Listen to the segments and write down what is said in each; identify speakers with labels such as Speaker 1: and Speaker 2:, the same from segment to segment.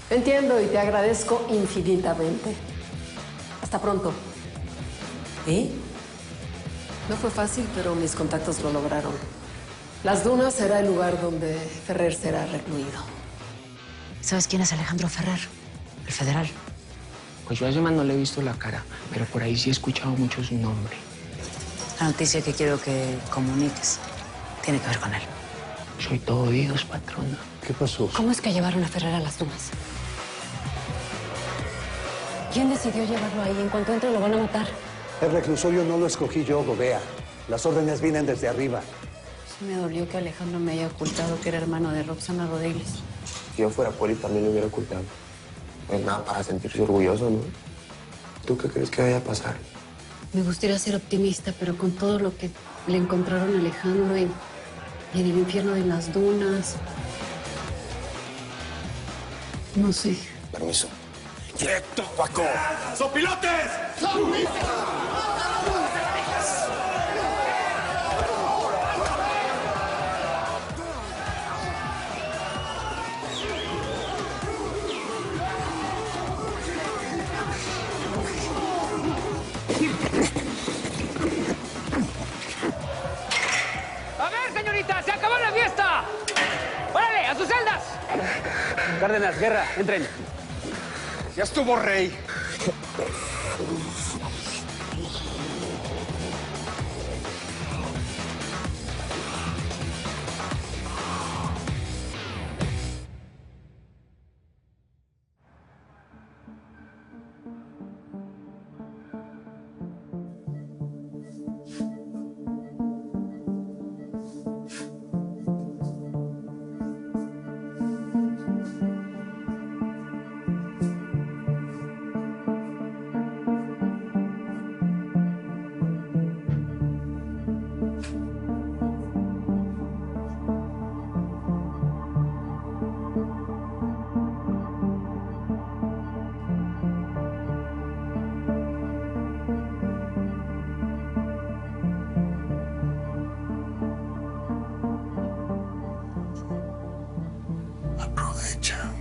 Speaker 1: Entiendo y te agradezco infinitamente. Hasta pronto.
Speaker 2: ¿Y?
Speaker 1: No fue fácil, pero mis contactos lo lograron. Las Dunas será el lugar donde Ferrer será recluido.
Speaker 2: ¿Sabes quién es Alejandro Ferrer? El federal.
Speaker 3: Pues yo a ese man no le he visto la cara, pero por ahí sí he escuchado mucho su nombre.
Speaker 2: La noticia que quiero que comuniques tiene que ver con él.
Speaker 3: Soy todo oídos, patrona.
Speaker 4: ¿Qué pasó?
Speaker 1: ¿Cómo es que llevaron a Ferrer a las Dunas? ¿Quién decidió llevarlo ahí? En cuanto entre lo van a matar.
Speaker 4: El reclusorio no lo escogí yo, Gobea. Las órdenes vienen desde arriba.
Speaker 1: Sí me dolió que Alejandro me haya ocultado que era hermano de Roxana Rodríguez.
Speaker 3: Si yo fuera poli también lo hubiera ocultado. No es nada para sentirse orgulloso, ¿no? ¿Tú qué crees que vaya a pasar?
Speaker 1: Me gustaría ser optimista, pero con todo lo que le encontraron a Alejandro y en el infierno de las Dunas... No sé.
Speaker 5: Permiso. ¡Quieto, Paco! ¡Sopilotes!
Speaker 6: A ver, señorita, se acabó la fiesta. ¡Órale, a sus celdas! Cárdenas, Guerra, entren.
Speaker 5: ¡Ya estuvo, Rey!
Speaker 4: Aprovecha.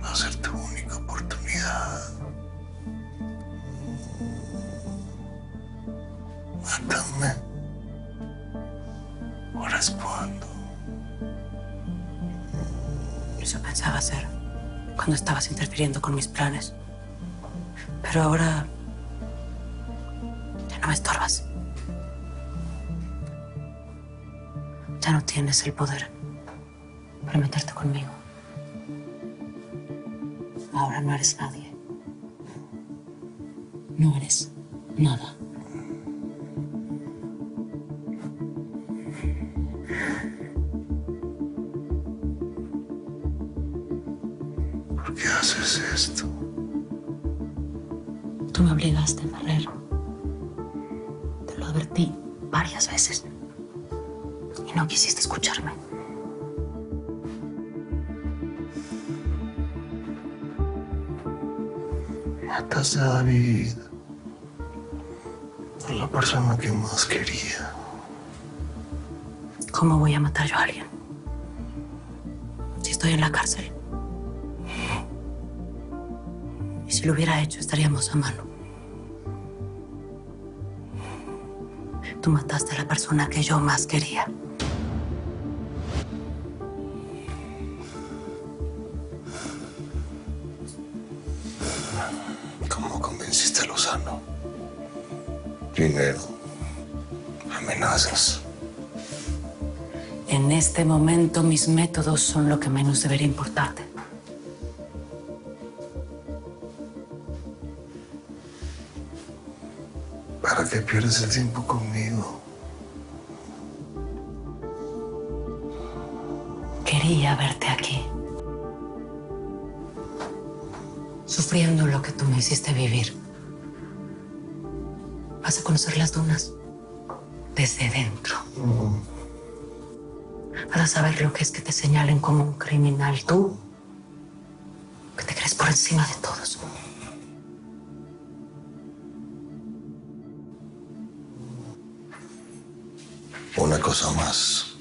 Speaker 4: Va a ser tu única oportunidad. Mátame. Ahora es cuando.
Speaker 2: Eso pensaba hacer cuando estabas interfiriendo con mis planes. Pero ahora ya no me estorbas. Ya no tienes el poder para meterte conmigo. Ahora no eres nadie. No eres nada.
Speaker 4: ¿Por qué haces esto?
Speaker 2: Tú me obligaste, Ferrer. Te lo advertí varias veces. Y no quisiste escucharme.
Speaker 4: Mataste a David. A la persona que más quería.
Speaker 2: ¿Cómo voy a matar yo a alguien? Si estoy en la cárcel. Y si lo hubiera hecho, estaríamos a mano. Tú mataste a la persona que yo más quería.
Speaker 4: ¿Cómo convenciste a Lozano? Primero, amenazas.
Speaker 2: En este momento, mis métodos son lo que menos debería importarte.
Speaker 4: ¿Para qué pierdes el tiempo conmigo?
Speaker 2: Quería verte aquí. Sufriendo lo que tú me hiciste vivir. Vas a conocer las Dunas desde dentro. Vas a saber lo que es que te señalen como un criminal. Tú, que te crees por encima de todos.
Speaker 4: Una cosa más.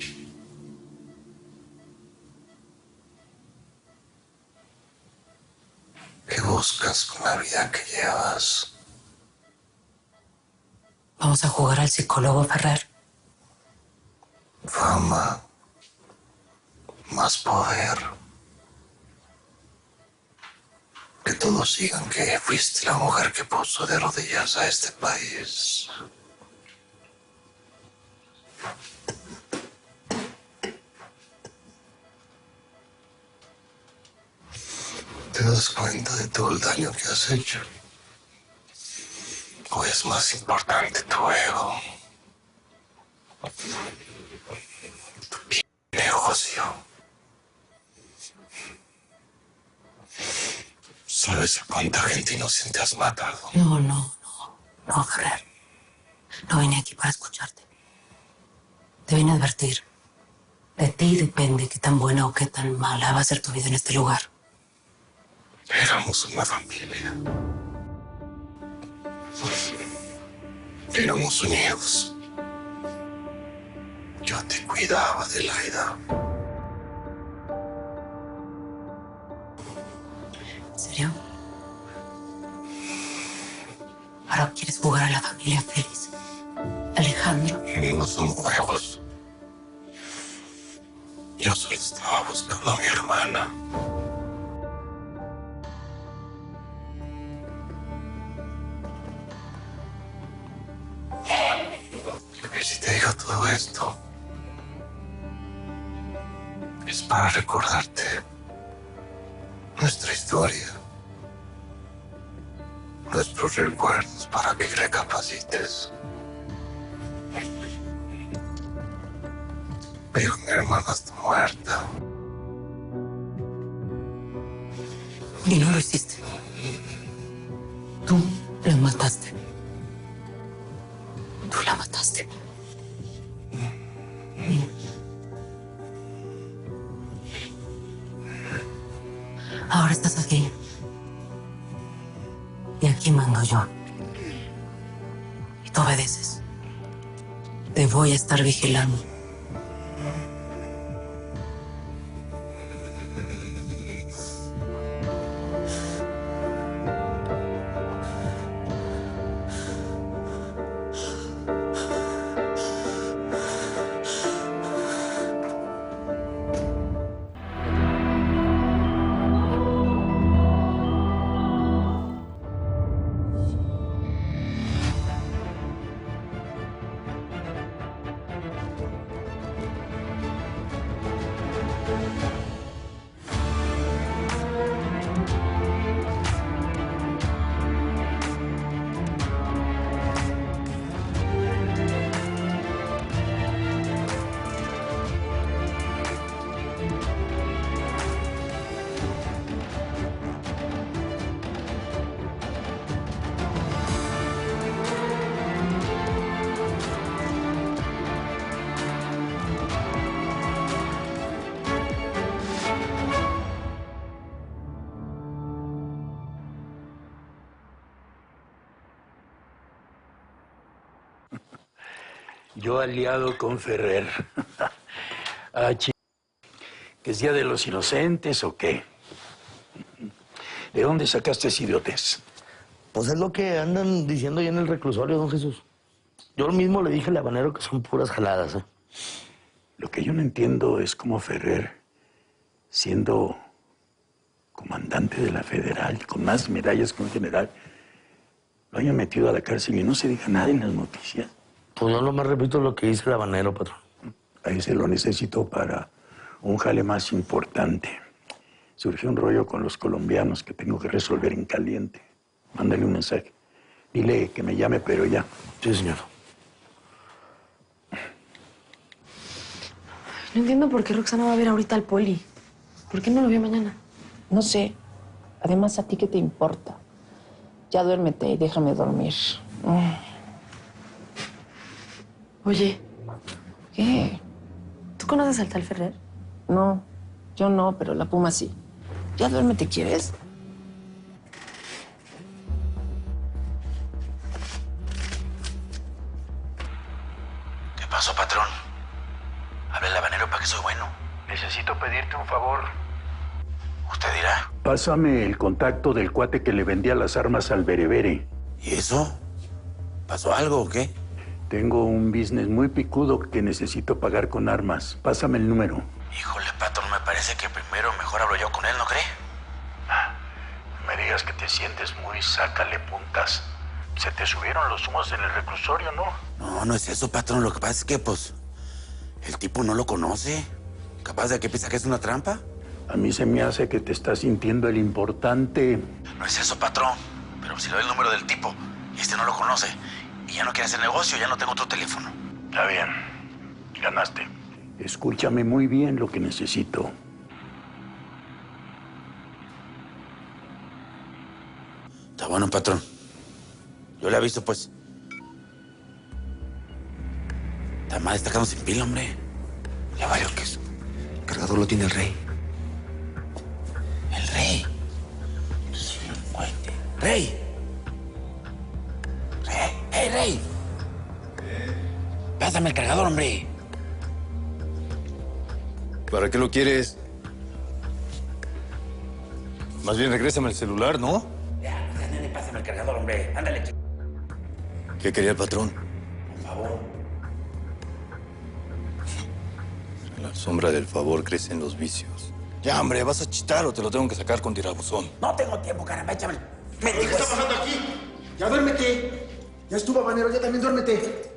Speaker 7: ¿Qué buscas con la vida que llevas?
Speaker 2: Vamos a jugar al psicólogo, Ferrer.
Speaker 7: Fama, más poder. Que todos digan que fuiste la mujer que puso de rodillas a este país. ¿Te das cuenta de todo el daño que has hecho? ¿O es más importante tu ego? Tu negocio. ¿Sabes a cuánta gente inocente has matado?
Speaker 2: No, Ferrer. No vine aquí para escucharte. Te vine a advertir. De ti depende qué tan buena o qué tan mala va a ser tu vida en este lugar.
Speaker 7: Éramos una familia. Éramos unidos. Yo te cuidaba de Laida.
Speaker 2: ¿En serio? ¿Ahora quieres jugar a la familia feliz? Alejandro.
Speaker 7: No son juegos. Yo solo estaba buscando a mi hermana. Y si te digo todo esto, es para recordarte nuestra historia, nuestros recuerdos, para que recapacites. Pero mi hermana está muerta.
Speaker 2: Y no lo hiciste. Tú la mataste. Tú la mataste. Ahora estás aquí. Y aquí mando yo. Y tú obedeces. Te voy a estar vigilando.
Speaker 8: Yo aliado con Ferrer. ¿Que es Día de los Inocentes o qué? ¿De dónde sacaste ese idiotez?
Speaker 9: Pues es lo que andan diciendo ahí en el reclusorio, don Jesús. Yo mismo le dije al habanero que son puras jaladas, ¿eh?
Speaker 8: Lo que yo no entiendo es cómo Ferrer, siendo comandante de la Federal, con más medallas que un general, lo hayan metido a la cárcel y no se diga nada en las noticias.
Speaker 9: Pues yo nomás repito lo que dice el habanero, patrón.
Speaker 8: A ese lo necesito para un jale más importante. Surgió un rollo con los colombianos que tengo que resolver en caliente. Mándale un mensaje. Dile que me llame, pero ya.
Speaker 9: Sí, señor.
Speaker 10: No entiendo por qué Roxana va a ver ahorita al poli. ¿Por qué no lo vio mañana?
Speaker 11: No sé. Además, ¿a ti qué te importa? Ya duérmete y déjame dormir.
Speaker 10: Oye,
Speaker 11: ¿Qué?
Speaker 10: ¿tú conoces al tal Ferrer?
Speaker 11: No, yo no, pero la Puma sí. Ya duérmete, ¿quieres?
Speaker 9: ¿Qué pasó, patrón? Habla el habanero para que soy bueno.
Speaker 8: Necesito pedirte un favor.
Speaker 9: Usted dirá.
Speaker 8: Pásame el contacto del cuate que le vendía las armas al berebere.
Speaker 12: ¿Y eso? ¿Pasó algo o qué?
Speaker 8: Tengo un business muy picudo que necesito pagar con armas. Pásame el número.
Speaker 12: Híjole, patrón, me parece que primero mejor hablo yo con él, ¿no cree?
Speaker 8: No me digas que te sientes muy sácale puntas. Se te subieron los humos en el reclusorio, ¿no?
Speaker 12: No, no es eso, patrón. Lo que pasa es que, pues, el tipo no lo conoce. ¿Capaz de que piensa que es una trampa?
Speaker 8: A mí se me hace que te estás sintiendo el importante.
Speaker 12: No es eso, patrón. Pero si le doy el número del tipo y este no lo conoce y ya no quiere hacer negocio, ya no tengo otro teléfono.
Speaker 8: Está bien. Ganaste. Escúchame muy bien lo que necesito.
Speaker 12: Está bueno, patrón. Yo le aviso, pues. Está mal, está quedando sin pila, hombre.
Speaker 3: Ya valió que es. El cargador lo tiene el rey.
Speaker 12: ¿El rey? ¡Rey! ¡Hey, Rey! Pásame el cargador, hombre.
Speaker 5: ¿Para qué lo quieres? Más bien regrésame el celular, ¿no?
Speaker 12: Ya, nene, pásame el cargador, hombre. Ándale.
Speaker 5: ¿Qué quería el patrón?
Speaker 12: Por favor.
Speaker 5: En la sombra del favor crecen los vicios. Ya, hombre, ¿vas a chitar o te lo tengo que sacar con tirabuzón?
Speaker 12: No tengo tiempo, caramba, échame.
Speaker 13: ¿Qué está pasando aquí? Ya duérmete. Ya estuvo, habanero, ya también duérmete.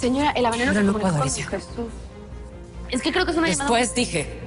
Speaker 10: Señora, el habanero
Speaker 2: Ahora
Speaker 10: se
Speaker 2: no
Speaker 10: comunicó
Speaker 2: puedo,
Speaker 10: con
Speaker 2: Alicia.
Speaker 10: Jesús. Es que creo que es una llamada...
Speaker 2: Después dije.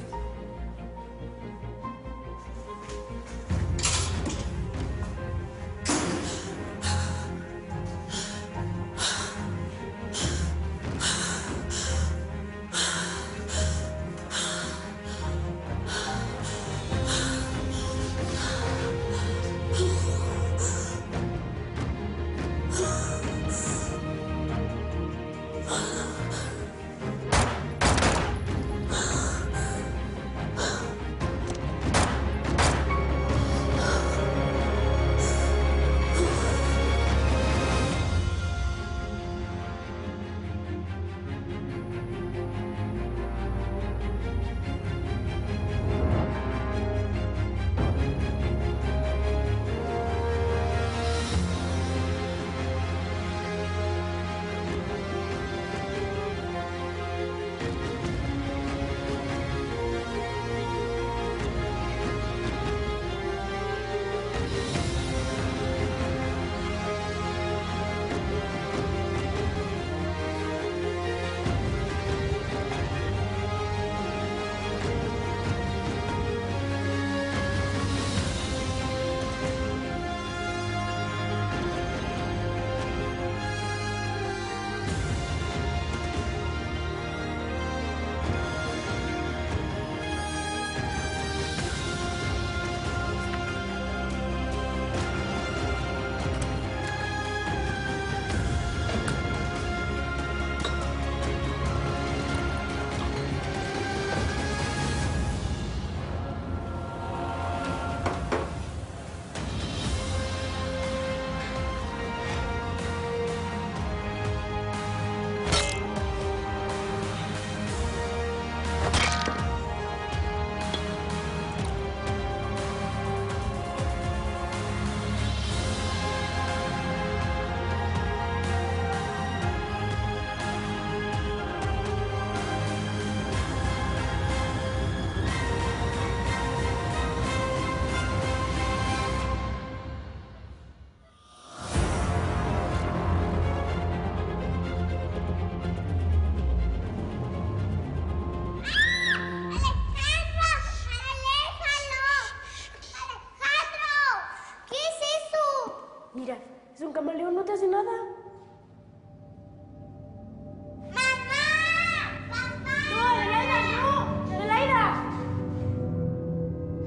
Speaker 10: Mira, es un camaleón, no te hace nada.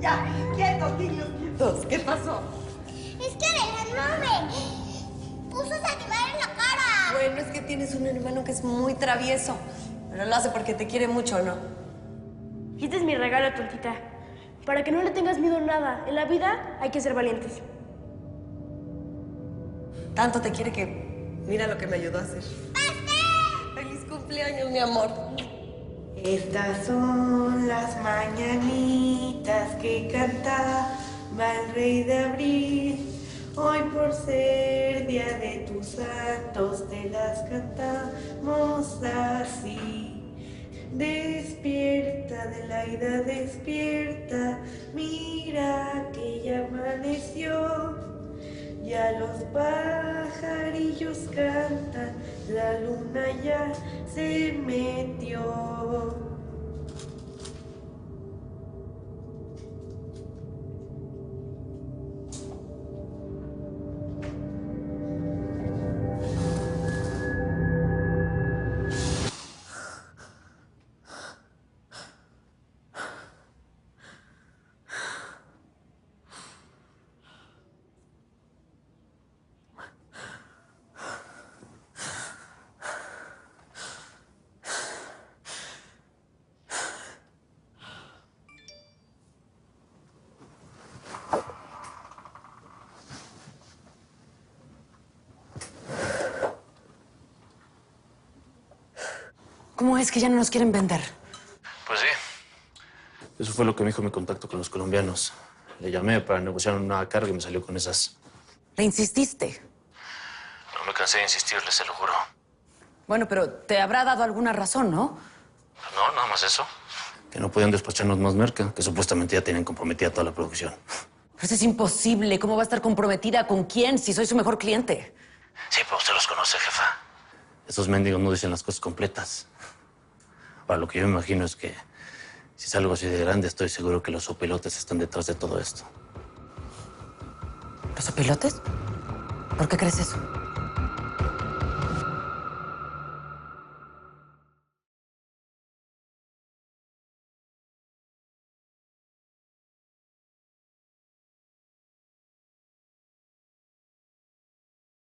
Speaker 14: Ya, quietos, niños, quietos. ¿Qué pasó?
Speaker 15: Es que Adela no me puso sus animales tienes un hermano que es muy travieso, pero lo hace porque te quiere mucho, ¿no?
Speaker 16: Y este es mi regalo, tontita. Para que no le tengas miedo a nada. En la vida hay que ser valientes.
Speaker 15: Tanto te quiere que mira lo que me ayudó a hacer. ¡Feliz cumpleaños, mi amor!
Speaker 17: Estas son las mañanitas que cantaba el rey de abril. Hoy por ser día de tus santos te las cantamos así. Despierta, Adelaida, despierta, mira que ya amaneció. Ya los pajarillos cantan, la luna ya se metió.
Speaker 2: ¿Cómo es que ya no nos quieren vender?
Speaker 12: Pues sí. Eso fue lo que me dijo mi contacto con los colombianos. Le llamé para negociar una carga y me salió con esas.
Speaker 2: ¿Le insististe?
Speaker 12: No me cansé de insistirles, se lo juro.
Speaker 2: Bueno, pero te habrá dado alguna razón, ¿no?
Speaker 12: No, nada más eso. Que no podían despacharnos más merca, que supuestamente ya tienen comprometida toda la producción.
Speaker 2: Pero eso es imposible. ¿Cómo va a estar comprometida con quién si soy su mejor cliente?
Speaker 12: Sí, pero usted los conoce, jefa. Esos mendigos no dicen las cosas completas. Ahora, lo que yo me imagino es que si es algo así de grande, estoy seguro que los opilotes están detrás de todo esto.
Speaker 2: ¿Los opilotes? ¿Por qué crees eso?